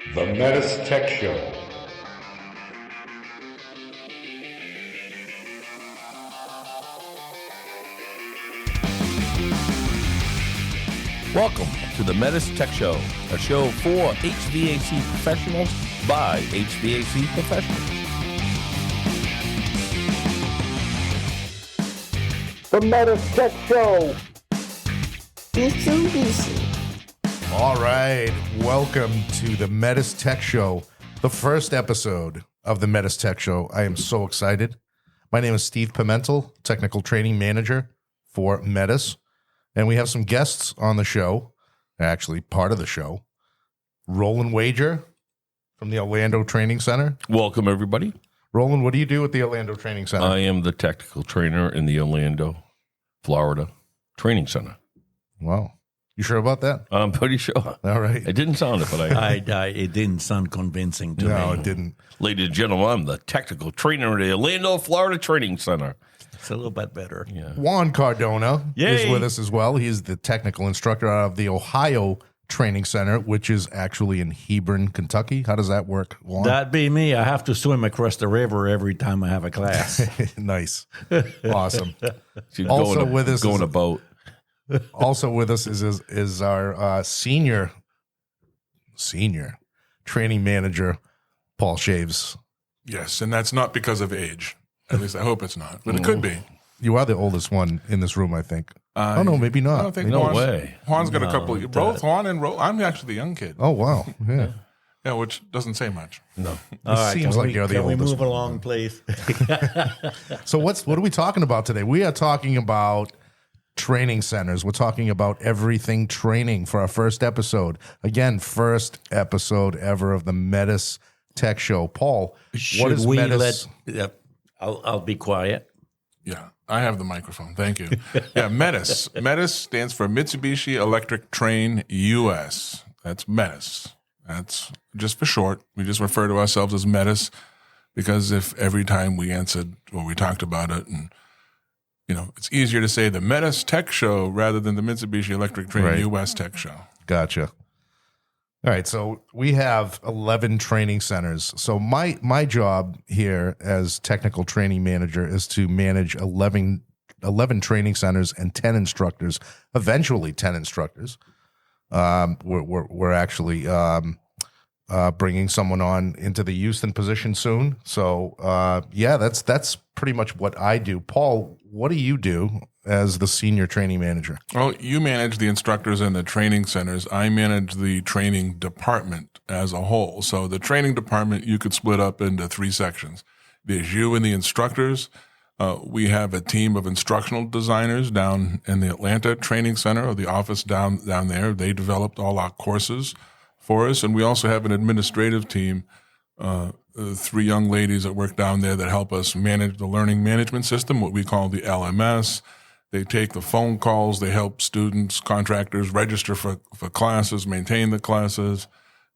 The Metis Tech Show. Welcome to the Metis Tech Show, a show for HVAC professionals by HVAC professionals. The Metis Tech Show. Mitsubishi. All right, welcome to the Metis Tech Show, the first episode of the Metis Tech Show. I am so excited. My name is Steve Pimentel, Technical Training Manager for Metis, and we have some guests on the show, actually part of the show. Roland Wager from the Orlando Training Center. Welcome, everybody. Roland, what do you do at the Orlando Training Center? I am the technical trainer in the Orlando, Florida Training Center. Wow. You sure about that? I'm pretty sure. All right. It didn't sound it, but I It didn't sound convincing to me. No, it didn't. Ladies and gentlemen, I'm the technical trainer at the Orlando, Florida Training Center. It's a little bit better. Yeah. Juan Cardona is Yay. with us as well. He's the technical instructor out of the Ohio Training Center, which is actually in Hebron, Kentucky. How does that work, Juan? That'd be me. I have to swim across the river every time I have a class. Nice. Awesome. She's Also going with us going is- a boat. Also with us is our senior training manager, Paul Shaves. Yes, and that's not because of age. At least I hope it's not, but it could be. You are the oldest one in this room, I think. Oh, no, maybe I not. don't think No Juan's, way. Juan's got a couple. Both Juan and I'm actually the young kid. Oh, wow. Yeah. Yeah, which doesn't say much. No. All right, seems like you're the can oldest we move one. along, please? So what are we talking about today? We are talking about training centers. We're talking about everything training for our first episode. Again, first episode ever of the Metis Tech Show. Paul, what Should is we Metis? I'll be quiet. Yeah, I have the microphone. Thank you. Yeah, Metis. Metis stands for Mitsubishi Electric Train US. That's Metis. That's just for short. We just refer to ourselves as Metis because if every time we answered or we talked about it, and it's easier to say the Metis Tech Show rather than the Mitsubishi Electric Train Right. US Tech Show. Gotcha. All right, so we have 11 training centers. So my job here as technical training manager is to manage 11 training centers and 10 instructors, eventually 10 instructors. We're actually bringing someone on into the Houston position soon. So that's pretty much what I do. Paul, what do you do as the senior training manager? Well, you manage the instructors and the training centers. I manage the training department as a whole. So the training department, you could split up into 3 sections. There's you and the instructors. We have a team of instructional designers down in the Atlanta Training Center, or the office down there. They developed all our courses for us. And we also have an administrative team, 3 young ladies that work down there that help us manage the learning management system, what we call the LMS. They take the phone calls. They help students, contractors register for classes, maintain the classes,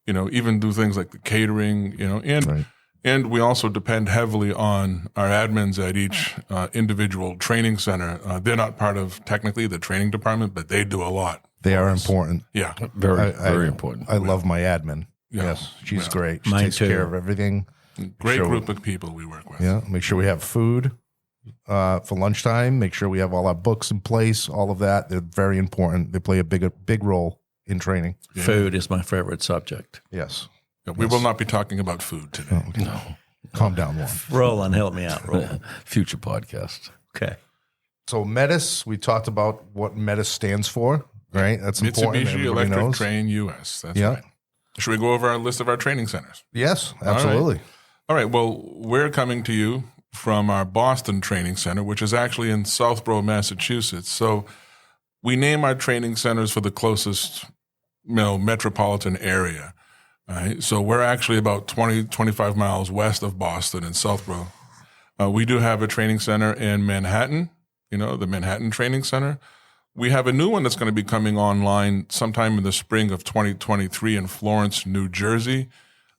even do things like the catering, and Right. And we also depend heavily on our admins at each individual training center. They're not part of, technically, the training department, but they do a lot. They are important. Yeah. Very important. I love my admin. Yeah. Yes, she's great. She Mine takes too. care of everything. Great Sure. group of people we work with. Yeah, make sure we have food for lunchtime. Make sure we have all our books in place. All of that, they're very important. They play a big role in training. Food is my favorite subject. Yes. Yeah, we will not be talking about food today. No. Calm down, Juan. Roland, help me out, Roland. Future podcast. Okay. So Metis, we talked about what Metis stands for, right? That's important. Mitsubishi Everybody Electric knows. Train US. That's Yeah. right. Should we go over our list of our training centers? Yes, absolutely. All right. Well, we're coming to you from our Boston Training Center, which is actually in Southborough, Massachusetts. So we name our training centers for the closest, metropolitan area. All right. So we're actually about 25 miles west of Boston in Southborough. We do have a training center in Manhattan, the Manhattan Training Center. We have a new one that's going to be coming online sometime in the spring of 2023 in Florence, New Jersey.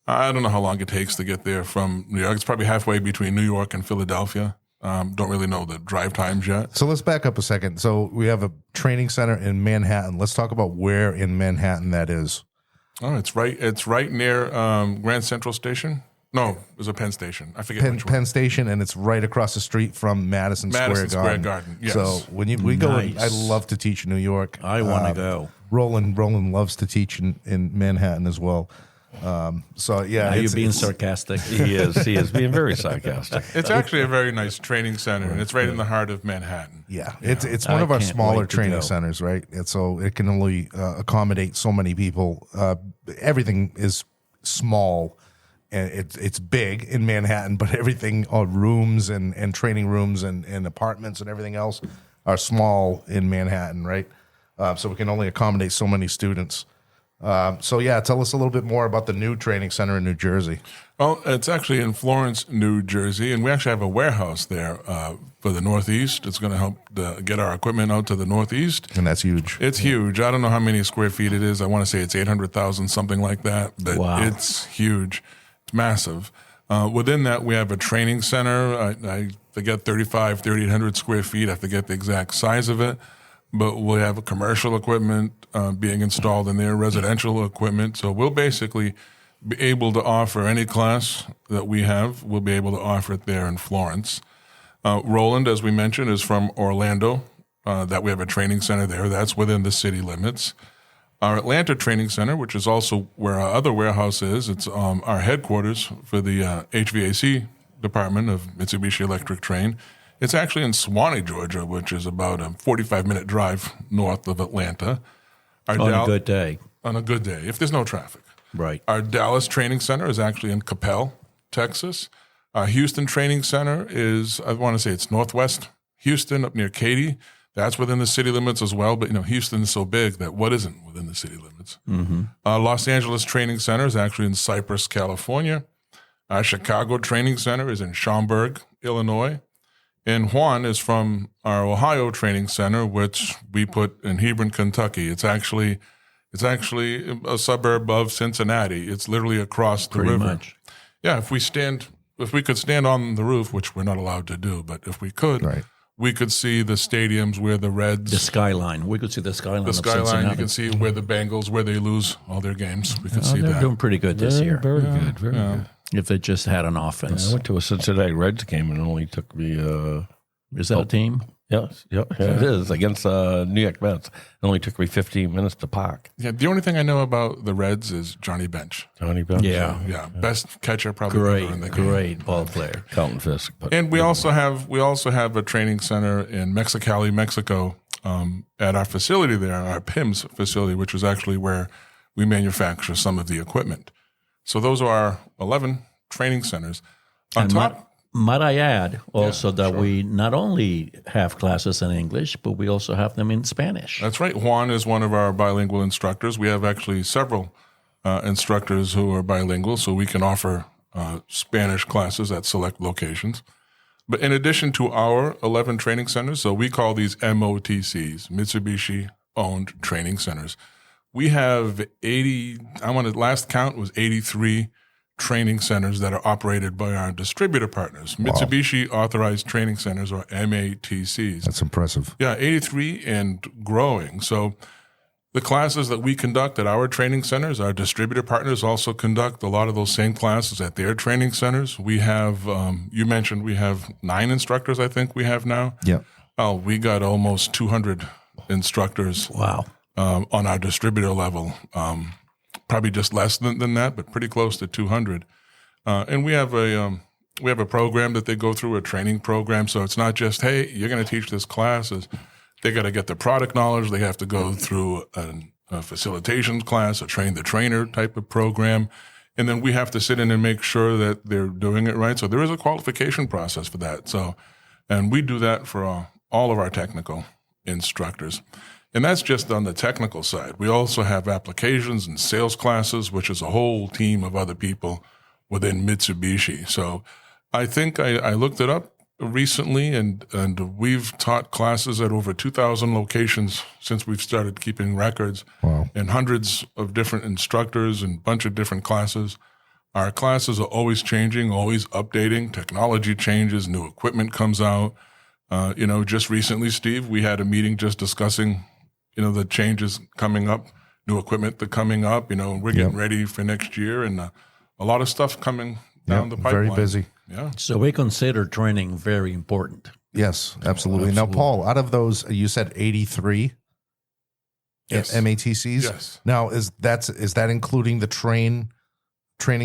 I don't know how long it takes to get there from New York. It's probably halfway between New York and Philadelphia. Don't really know the drive times yet. So let's back up a second. So we have a training center in Manhattan. Let's talk about where in Manhattan that is. Oh, it's right. It's right near Grand Central Station. No, there's a Penn Station. I forget which one. Penn Station, and it's right across the street from Madison Square Garden. Yes. So when we go, Nice. I love to teach in New York. I want to go. Roland loves to teach in Manhattan as well. So yeah, Are you it's- being it's- sarcastic? He is being very sarcastic. It's actually a very nice training center, and it's right in the heart of Manhattan. Yeah, it's one I of our can't smaller wait to training go. centers, right? And so it can only accommodate so many people. Everything is small, and it's big in Manhattan, but everything, rooms and training rooms and apartments and everything else are small in Manhattan, right? So we can only accommodate so many students. So yeah, tell us a little bit more about the new training center in New Jersey. Well, it's actually in Florence, New Jersey, and we actually have a warehouse there for the Northeast. It's going to help get our equipment out to the Northeast. And that's huge. It's huge. I don't know how many square feet it is. I want to say it's 800,000, something like that. But Wow. it's huge. It's massive. Within that, we have a training center. I forget 3,800 square feet. I forget the exact size of it. But we have commercial equipment being installed in there, residential equipment. So we'll basically be able to offer any class that we have. We'll be able to offer it there in Florence. Roland, as we mentioned, is from Orlando. That we have a training center there. That's within the city limits. Our Atlanta Training Center, which is also where our other warehouse is, it's our headquarters for the HVAC department of Mitsubishi Electric Train. It's actually in Suwanee, Georgia, which is about a 45-minute drive north of Atlanta. On a good day. On a good day, if there's no traffic. Right. Our Dallas Training Center is actually in Coppell, Texas. Our Houston Training Center is, I want to say it's northwest Houston, up near Katy. That's within the city limits as well. But, Houston is so big that what isn't within the city limits? Mm-hmm. Los Angeles Training Center is actually in Cypress, California. Our Chicago Training Center is in Schaumburg, Illinois. And Juan is from our Ohio Training Center, which we put in Hebron, Kentucky. It's actually a suburb of Cincinnati. It's literally across the Pretty river. much. Yeah, if we could stand on the roof, which we're not allowed to do, but if we could, Right. we could see the stadiums where the Reds, The skyline. We could see the skyline. the of skyline. Cincinnati. You can see where the Bengals, where they lose all their games. We could see They're that. doing pretty good this year. Very good. Very good. If they just had an I offense. went to a Cincinnati Reds game and it only took me. Is that a team? Yes, yeah, it is against New York Mets. It only took me 15 minutes to park. Yeah, the only thing I know about the Reds is Johnny Bench. Johnny Bench, Yeah. Yeah, best catcher probably ever in the game. Great ball player. Carlton Fisk. But And we also have a training center in Mexicali, Mexico, at our facility there, our PIMS facility, which is actually where we manufacture some of the equipment. So those are our 11 training centers. On And top, might I add also that we not only have classes in English, but we also have them in Spanish. that's right. Juan is one of our bilingual instructors. We have actually several instructors who are bilingual, so we can offer Spanish classes at select locations. But in addition to our 11 training centers, so we call these MOTCs, Mitsubishi-owned training centers. We have 80, last count was 83 training centers that are operated by our distributor partners, Mitsubishi Authorized Training Centers, or MATCs. That's impressive. Yeah, 83 and growing. So the classes that we conduct at our training centers, our distributor partners also conduct a lot of those same classes at their training centers. We have, you mentioned we have 9 instructors, I think we have now. Yeah. Oh, we got almost 200 instructors Wow. on our distributor level. Probably just less than that, but pretty close to 200. And we have a program that they go through, a training program. So it's not just, hey, you're going to teach this class. They got to get the product knowledge. They have to go through a facilitation class, a train the trainer type of program. And then we have to sit in and make sure that they're doing it right. So there is a qualification process for that. So, and we do that for all of our technical instructors. And that's just on the technical side. We also have applications and sales classes, which is a whole team of other people within Mitsubishi. So I think I looked it up recently, and we've taught classes at over 2,000 locations since we've started keeping records. Wow. And hundreds of different instructors and a bunch of different classes. Our classes are always changing, always updating. Technology changes, new equipment comes out. Just recently, Steve, we had a meeting just discussing the changes coming up new equipment that's coming up. We're getting ready for next year, and a lot of stuff coming down the pipeline. Very busy. Yeah. So we consider training very important. Yes, absolutely. Now, Paul, out of those, you said 83 Yes. MATCs. Yes. Now, is that including the training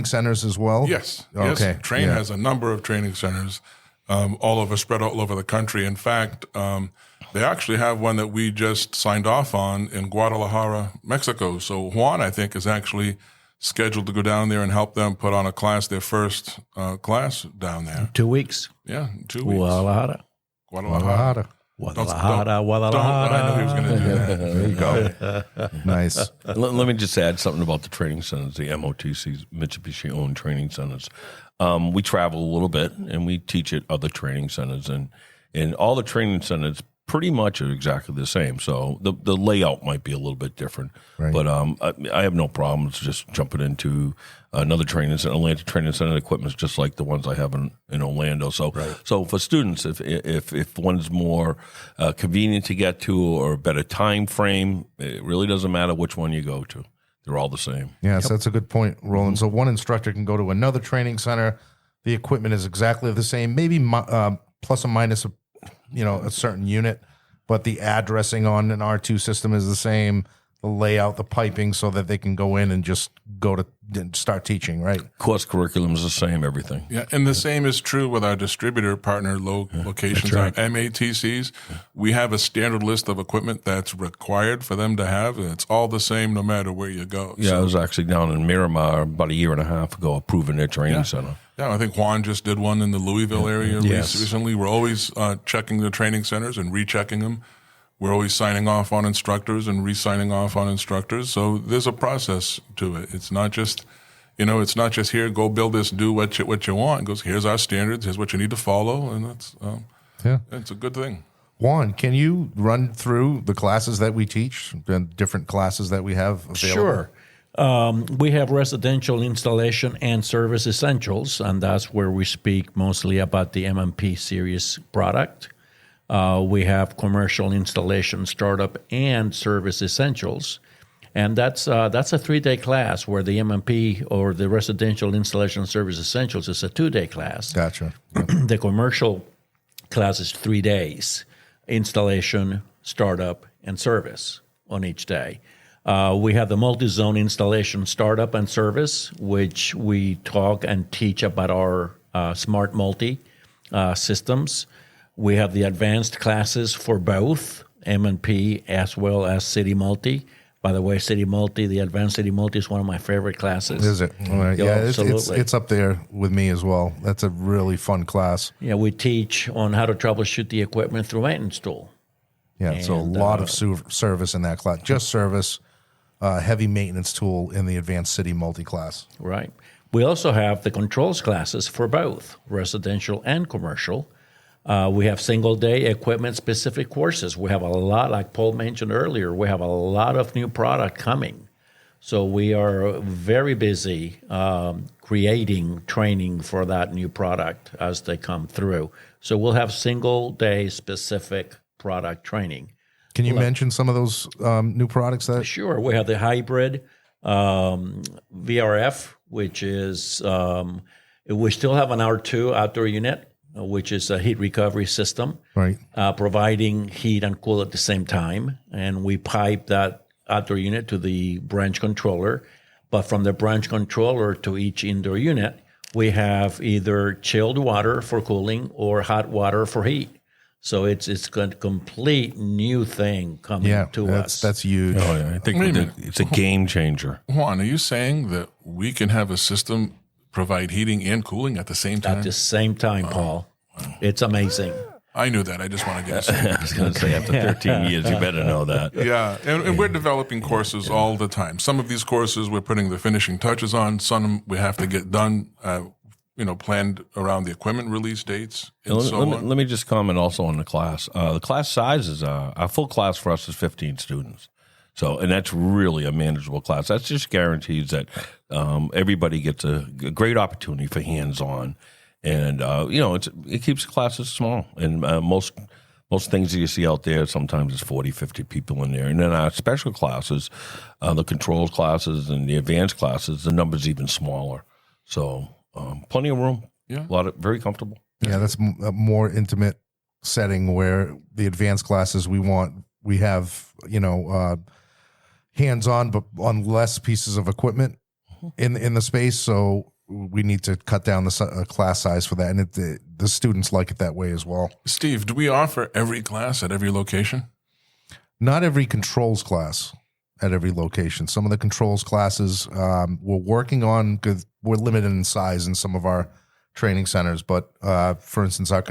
centers as well? Yes. Okay. Yes. Train Yeah. has a number of training centers, spread all over the country. In fact, they actually have one that we just signed off on in Guadalajara, Mexico. So Juan, I think, is actually scheduled to go down there and help them put on a class, their first class down there. 2 weeks. Yeah, 2 weeks. Guadalajara. Guadalajara. Guadalajara. I know he was going to do that. There you go. Nice. Let me just add something about the training centers, the MOTCs, Mitsubishi-owned training centers. We travel a little bit, and we teach at other training centers, and all the training centers pretty much are exactly the same. So the layout might be a little bit different, Right. but I have no problems just jumping into another training center. Atlanta Training Center equipment is just like the ones I have in Orlando. So so for students, if one's more convenient to get to or a better time frame, it really doesn't matter which one you go to. They're all the same. Yes, that's a good point, Roland. So one instructor can go to another training center. The equipment is exactly the same, maybe plus or minus a certain unit, but the addressing on an R2 system is the same. The layout, the piping, so that they can go in and just go to and start teaching, right? Course curriculum is the same, everything. Yeah, and the same is true with our distributor partner locations, our MATCs. We have a standard list of equipment that's required for them to have, and it's all the same no matter where you go. Yeah, I was actually down in Miramar about a year and a half ago, approving their training center. Yeah, I think Juan just did one in the Louisville area recently. We're always checking the training centers and rechecking them. We're always signing off on instructors and re-signing off on instructors. So there's a process to it. It's not just, here, go build this, do what you want. It goes, here's our standards, here's what you need to follow, and that's it's a good thing. Juan, can you run through the classes that we teach, the different classes that we have available? Sure. We have residential installation and service essentials, and that's where we speak mostly about the M&P series product. We have commercial installation, startup, and service essentials, and that's a 3-day class. Where the M&P or the residential installation service essentials is a 2-day class. Gotcha. The commercial class is 3 days: installation, startup, and service on each day. We have the multi-zone installation, startup, and service, which we talk and teach about our smart multi systems. We have the advanced classes for both M&P as well as City Multi. By the way, City Multi, the advanced City Multi is one of my favorite classes. Is it? All right. Yeah, Yeah, absolutely. it's up there with me as well. That's a really fun class. Yeah, we teach on how to troubleshoot the equipment through maintenance tool. Yeah, so a lot of service in that class. Just service, heavy maintenance tool in the advanced City Multi class. Right. We also have the controls classes for both residential and commercial. We have single-day equipment-specific courses. We have a lot, like Paul mentioned earlier, we have a lot of new product coming. So we are very busy creating training for that new product as they come through. So we'll have single-day specific product training. Can you mention some of those new products that? Sure. We have the hybrid VRF, which is, we still have an R2 outdoor unit, which is a heat recovery system, Right. Providing heat and cool at the same time. And we pipe that outdoor unit to the branch controller. But from the branch controller to each indoor unit, we have either chilled water for cooling or hot water for heat. So it's a complete new thing coming to us. That's huge. Oh, yeah. I think it's a game changer. Juan, are you saying that we can have a system provide heating and cooling at the same time? At the same time, Paul. It's amazing. I knew that. I just want to get a I was going to say, after 13 years, you better know that. Yeah, and we're developing courses all the time. Some of these courses we're putting the finishing touches on. Some we have to get done, planned around the equipment release dates and Let me just comment also on the class. The class size is a full class for us is 15 students. So, and that's really a manageable class. That just guarantees that everybody gets a great opportunity for hands-on, and it keeps the classes small. And most most things that you see out there, sometimes it's 40, 50 people in there. And then our special classes, the controls classes and the advanced classes, the number's even smaller. So plenty of room. Yeah. Very comfortable. Yeah, that's a more intimate setting where the advanced classes we have, hands-on, but on less pieces of equipment in the space. So we need to cut down the class size for that. And the students like it that way as well. Steve, do we offer every class at every location? Not every controls class at every location. Some of the controls classes we're working on because we're limited in size in some of our training centers. But for instance, our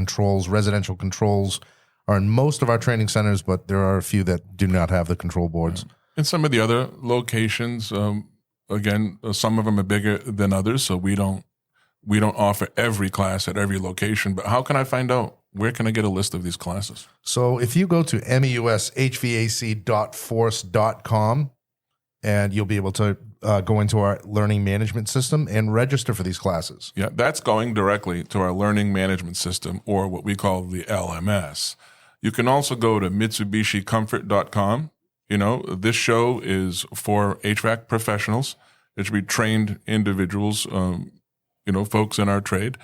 residential controls are in most of our training centers, but there are a few that do not have the control boards. In some of the other locations, again, some of them are bigger than others, so we don't offer every class at every location. But how can I find out? Where can I get a list of these classes? So if you go to meushvac.force.com, and you'll be able to go into our learning management system and register for these classes. Yeah, that's going directly to our learning management system, or what we call the LMS. You can also go to MitsubishiComfort.com. This show is for HVAC professionals. It should be trained individuals, folks in our trade.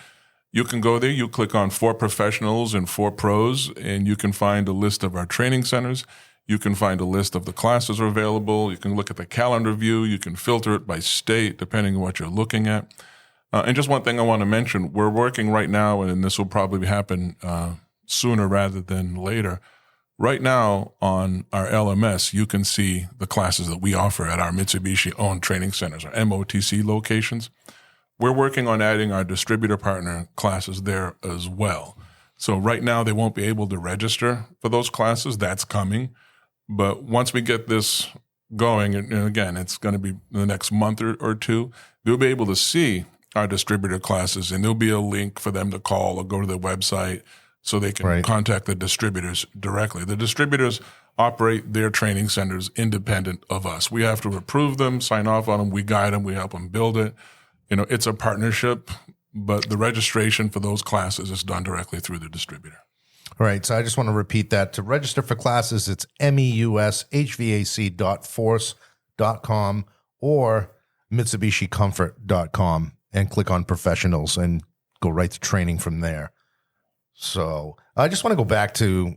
You can go there, you click on For Professionals and For Pros, and you can find a list of our training centers. You can find a list of the classes are available. You can look at the calendar view. You can filter it by state, depending on what you're looking at. And just one thing I want to mention, we're working right now, and this will probably happen sooner rather than later. Right now on our LMS, you can see the classes that we offer at our Mitsubishi-owned training centers, our MOTC locations. We're working on adding our distributor partner classes there as well. So right now they won't be able to register for those classes. That's coming. But once we get this going, and again, it's going to be the next month or two, they'll be able to see our distributor classes, and there'll be a link for them to call or go to the website so they can contact the distributors directly. The distributors operate their training centers independent of us. We have to approve them, sign off on them, we guide them, we help them build it. It's a partnership, but the registration for those classes is done directly through the distributor. All right, so I just want to repeat that. To register for classes, it's meushvac.force.com or MitsubishiComfort.com and click on professionals and go right to training from there. So I just want to go back to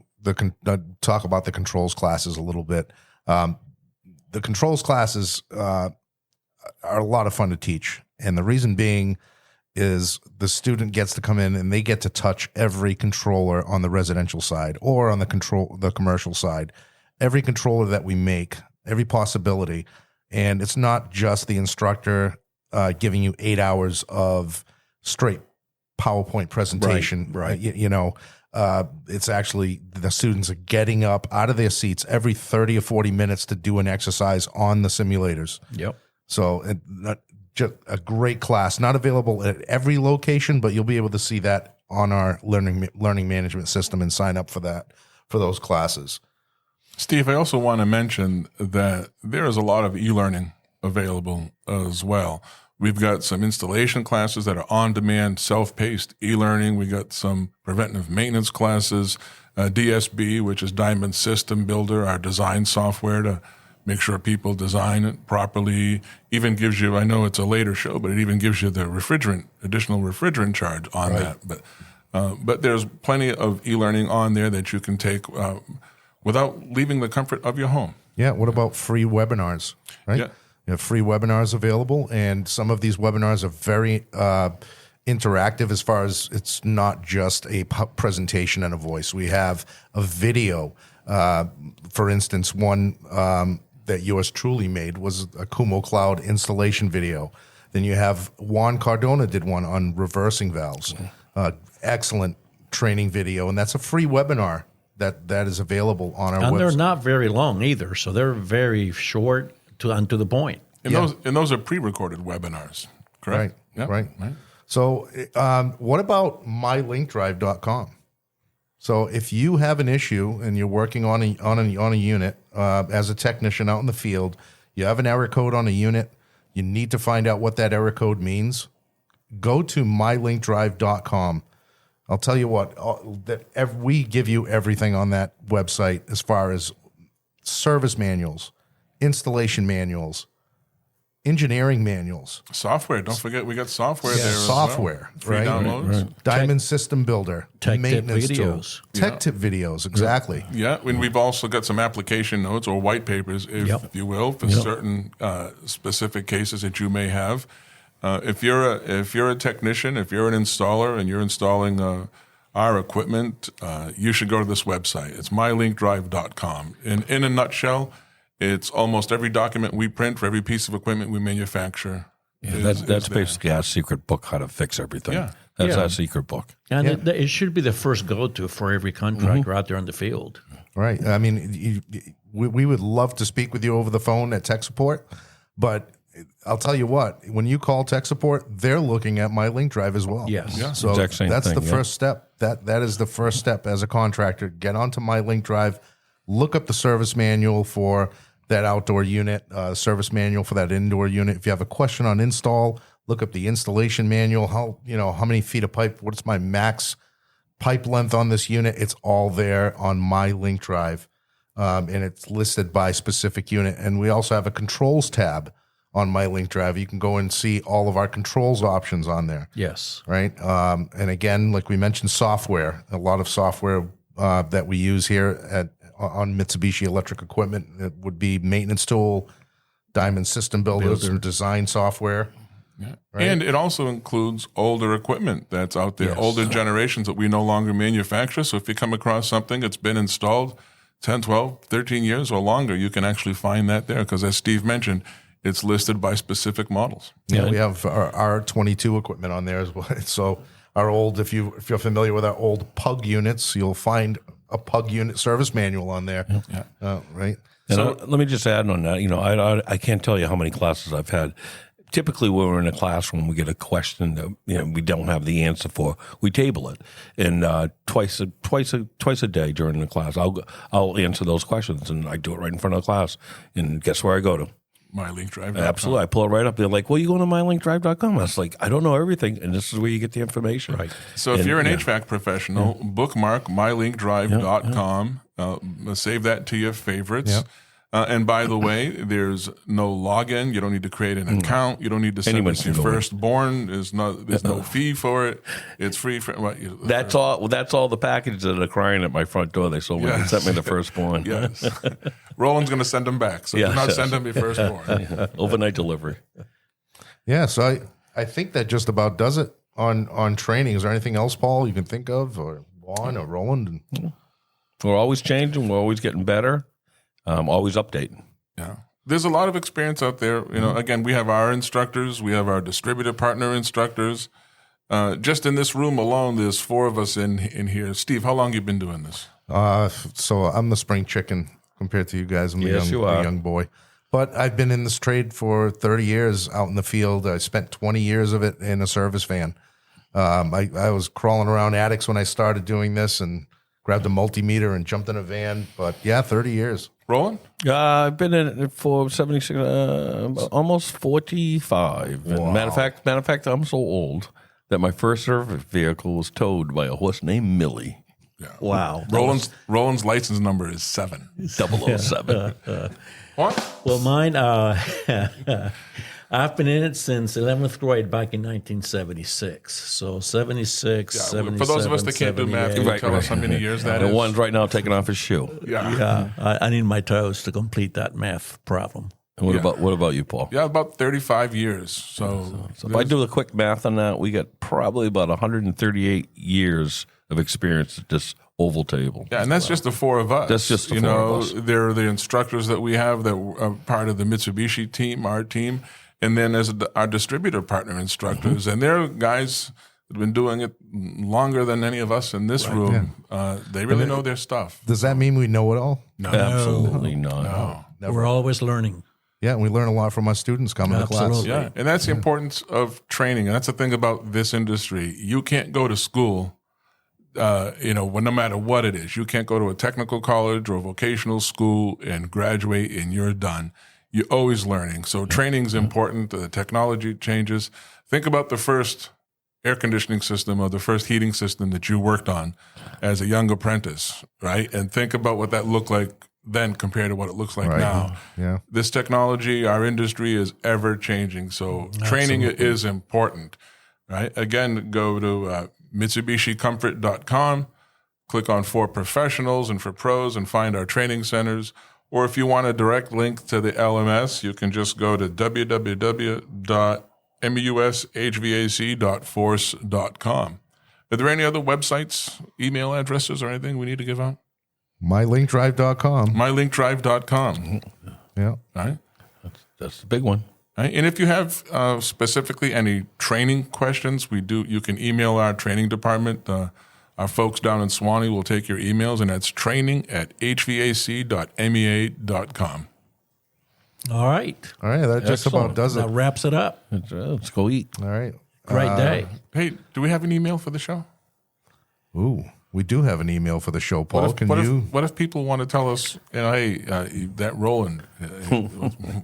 talk about the controls classes a little bit. The controls classes are a lot of fun to teach, and the reason being is the student gets to come in and they get to touch every controller on the residential side or on the commercial side, every controller that we make, every possibility. And it's not just the instructor giving you 8 hours of straight PowerPoint presentation. Right. It's actually the students are getting up out of their seats every 30 or 40 minutes to do an exercise on the simulators. Yep. So just a great class, not available at every location, but you'll be able to see that on our learning management system and sign up for those classes. Steve, I also want to mention that there is a lot of e-learning available as well. We've got some installation classes that are on-demand, self-paced e-learning. We got some preventive maintenance classes, DSB, which is Diamond System Builder, our design software to make sure people design it properly. Even gives you, I know it's a later show, but it even gives you the additional refrigerant charge on that. But there's plenty of e-learning on there that you can take without leaving the comfort of your home. Yeah. What about free webinars? Right. Yeah. You have free webinars available, and some of these webinars are very interactive as far as it's not just a presentation and a voice. We have a video. For instance, one that yours truly made was a Kumo Cloud installation video. Then you have Juan Cardona did one on reversing valves. Excellent training video, and that's a free webinar that is available on our website. And they're not very long either, so they're very short and to the point. And those are pre-recorded webinars, correct? Right. So what about mylinkdrive.com? So if you have an issue and you're working on a unit as a technician out in the field, you have an error code on a unit, you need to find out what that error code means, go to mylinkdrive.com. I'll tell you what, we give you everything on that website as far as service manuals, installation manuals, engineering manuals, Software. Don't forget, we got software there. software, as well. Free right? downloads. Diamond System Builder, Tech tip maintenance videos. tools, tech tip videos, exactly. Yeah, and we've also got some application notes or white papers, if you will, for certain specific cases that you may have. If you're a technician, if you're an installer, and you're installing our equipment, you should go to this website. It's mylinkdrive.com. In a nutshell, it's almost every document we print for every piece of equipment we manufacture. That's there. basically our secret book, how to fix everything. Yeah. That's our secret book. And it should be the first go-to for every contractor out there in the field. Right. I mean, we would love to speak with you over the phone at tech support, but I'll tell you what, when you call tech support, they're looking at my link drive as well. Yes. Yeah. So Exact same that's thing, the first step. That is the first step as a contractor. Get onto my link drive, look up the service manual for that outdoor unit, service manual for that indoor unit. If you have a question on install, look up the installation manual. How many feet of pipe? What's my max pipe length on this unit? It's all there on my link drive, and it's listed by specific unit. And we also have a controls tab on my link drive. You can go and see all of our controls options on there. Yes. Right. And again, like we mentioned, software. A lot of software that we use here on Mitsubishi Electric Equipment, it would be maintenance tool, Diamond System Builders, and design software. Yeah. Right? And it also includes older equipment that's out there, older generations that we no longer manufacture. So if you come across something that's been installed 10, 12, 13 years or longer, you can actually find that there because, as Steve mentioned, it's listed by specific models. Yeah, we have our R22 equipment on there as well. So our old, if you're familiar with our old PUG units, you'll find a PUG unit service manual on there. Right. And let me just add on that. I can't tell you how many classes I've had. Typically, when we're in a classroom, we get a question that we don't have the answer for. We table it, and twice a day during the class, I'll answer those questions, and I do it right in front of the class. And guess where I go to? MyLinkDrive. Absolutely. I pull it right up. They're like, well, you going to MyLinkDrive.com? I was like, I don't know everything, and this is where you get the information. Right. So if you're an HVAC professional, bookmark MyLinkDrive.com. Save that to your favorites. Yeah. And by the way, there's no login. You don't need to create an account. You don't need to send Anyone us your can go in. firstborn. There's no fee for it. It's free for That's all. That's all the packages that are crying at my front door. They sold me and sent me the firstborn. Yes. Roland's going to send them back. So do not send them your firstborn. Overnight delivery. Yeah. So I think that just about does it on training. Is there anything else, Paul, you can think of, or Juan or Roland? We're always changing. We're always getting better. Always updating. Yeah. There's a lot of experience out there. Again, we have our instructors. We have our distributor partner instructors. Just in this room alone, there's 4 of us in here. Steve, how long have you been doing this? So I'm the spring chicken compared to you guys. I'm Yes, you a are. young boy. But I've been in this trade for 30 years out in the field. I spent 20 years of it in a service van. I was crawling around attics when I started doing this and grabbed a multimeter and jumped in a van. But yeah, 30 years. Roland? I've been in it for 76, almost 45. And matter of fact, I'm so old that my first service vehicle was towed by a horse named Millie. Yeah. Wow. Roland's license number is 7. 007. What? Well, mine, I've been in it since 11th grade back in 1976. So 76, Yeah, 77, for those of us that can't do math, can 78. you tell us how many years that The is? one's right now taking off his shoe. Yeah. I need my toes to complete that math problem. And what about you, Paul? Yeah, about 35 years. So So if I do the quick math on that, we got probably about 138 years of experience at this oval table. yeah, and that's just the 4 of us. That's just the 4 of us. There are the instructors that we have that are part of the Mitsubishi team, our team, and then there's our distributor partner instructors, and they're guys that have been doing it longer than any of us in this room. They really know their stuff. Does that mean we know it all? No, Absolutely not. no. We're always learning. Yeah, we learn a lot from our students coming to class. Absolutely. Yeah, and that's the importance of training, and that's the thing about this industry. You can't go to school, no matter what it is. You can't go to a technical college or a vocational school and graduate and you're done. You're always learning. So training's important. The technology changes. Think about the first air conditioning system or the first heating system that you worked on as a young apprentice, right? And think about what that looked like then compared to what it looks like now. Yeah. This technology, our industry is ever changing. So training is important, right? Again, go to MitsubishiComfort.com, click on For Professionals and For Pros and find our training centers. Or if you want a direct link to the LMS, you can just go to www.mushvac.force.com. Are there any other websites, email addresses, or anything we need to give out? MyLinkDrive.com. MyLinkDrive.com. Yeah. All right. That's the big one. All right. And if you have specifically any training questions, you can email our training department. Our folks down in Suwanee will take your emails, and that's training@hvac.mea.com. All right. All right. That just Excellent. about does it. That wraps it up. Let's go eat. All right. Great day. Hey, do we have an email for the show? Ooh, we do have an email for the show, Paul. What if people want to tell us, hey, that Roland,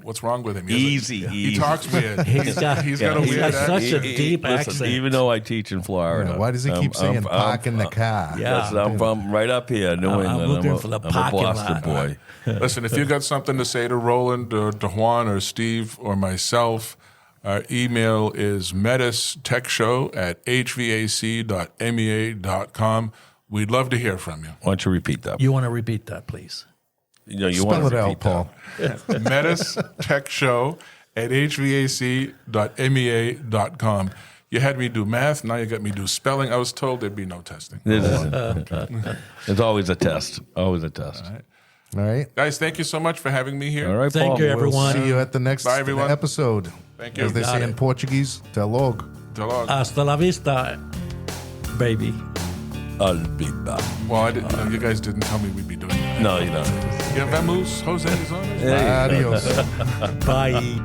what's wrong with him? Easy. He talks weird. He's got a weird such a accent. deep Listen, accent. even though I teach in Florida, why does he keep saying park in the car? Yeah. listen, I'm from right up here, New I'm England. looking for the I'm a parking Boston lot. boy. Listen, if you got something to say to Roland or to Juan or Steve or myself, our email is medistechshow@hvac.mea.com. We'd love to hear from you. Why don't you repeat that? You want to repeat that, please? You Spell want it to out, repeat Paul. medistechshow@hvac.mea.com. You had me do math. Now you got me do spelling. I was told there'd be no testing. It's always a test. Always a test. All right. Guys, thank you so much for having me here. All right, Thank Paul. you, We'll everyone. see you at the next Bye, everyone. episode. Thank you. As they Got say it. in Portuguese, até logo. Till long. Hasta la vista, baby. I'll be back. Well, I didn't, you guys didn't tell me we'd be doing that. No, you don't. Yeah, vamos, Jose is on it. Hey. Adios. Bye.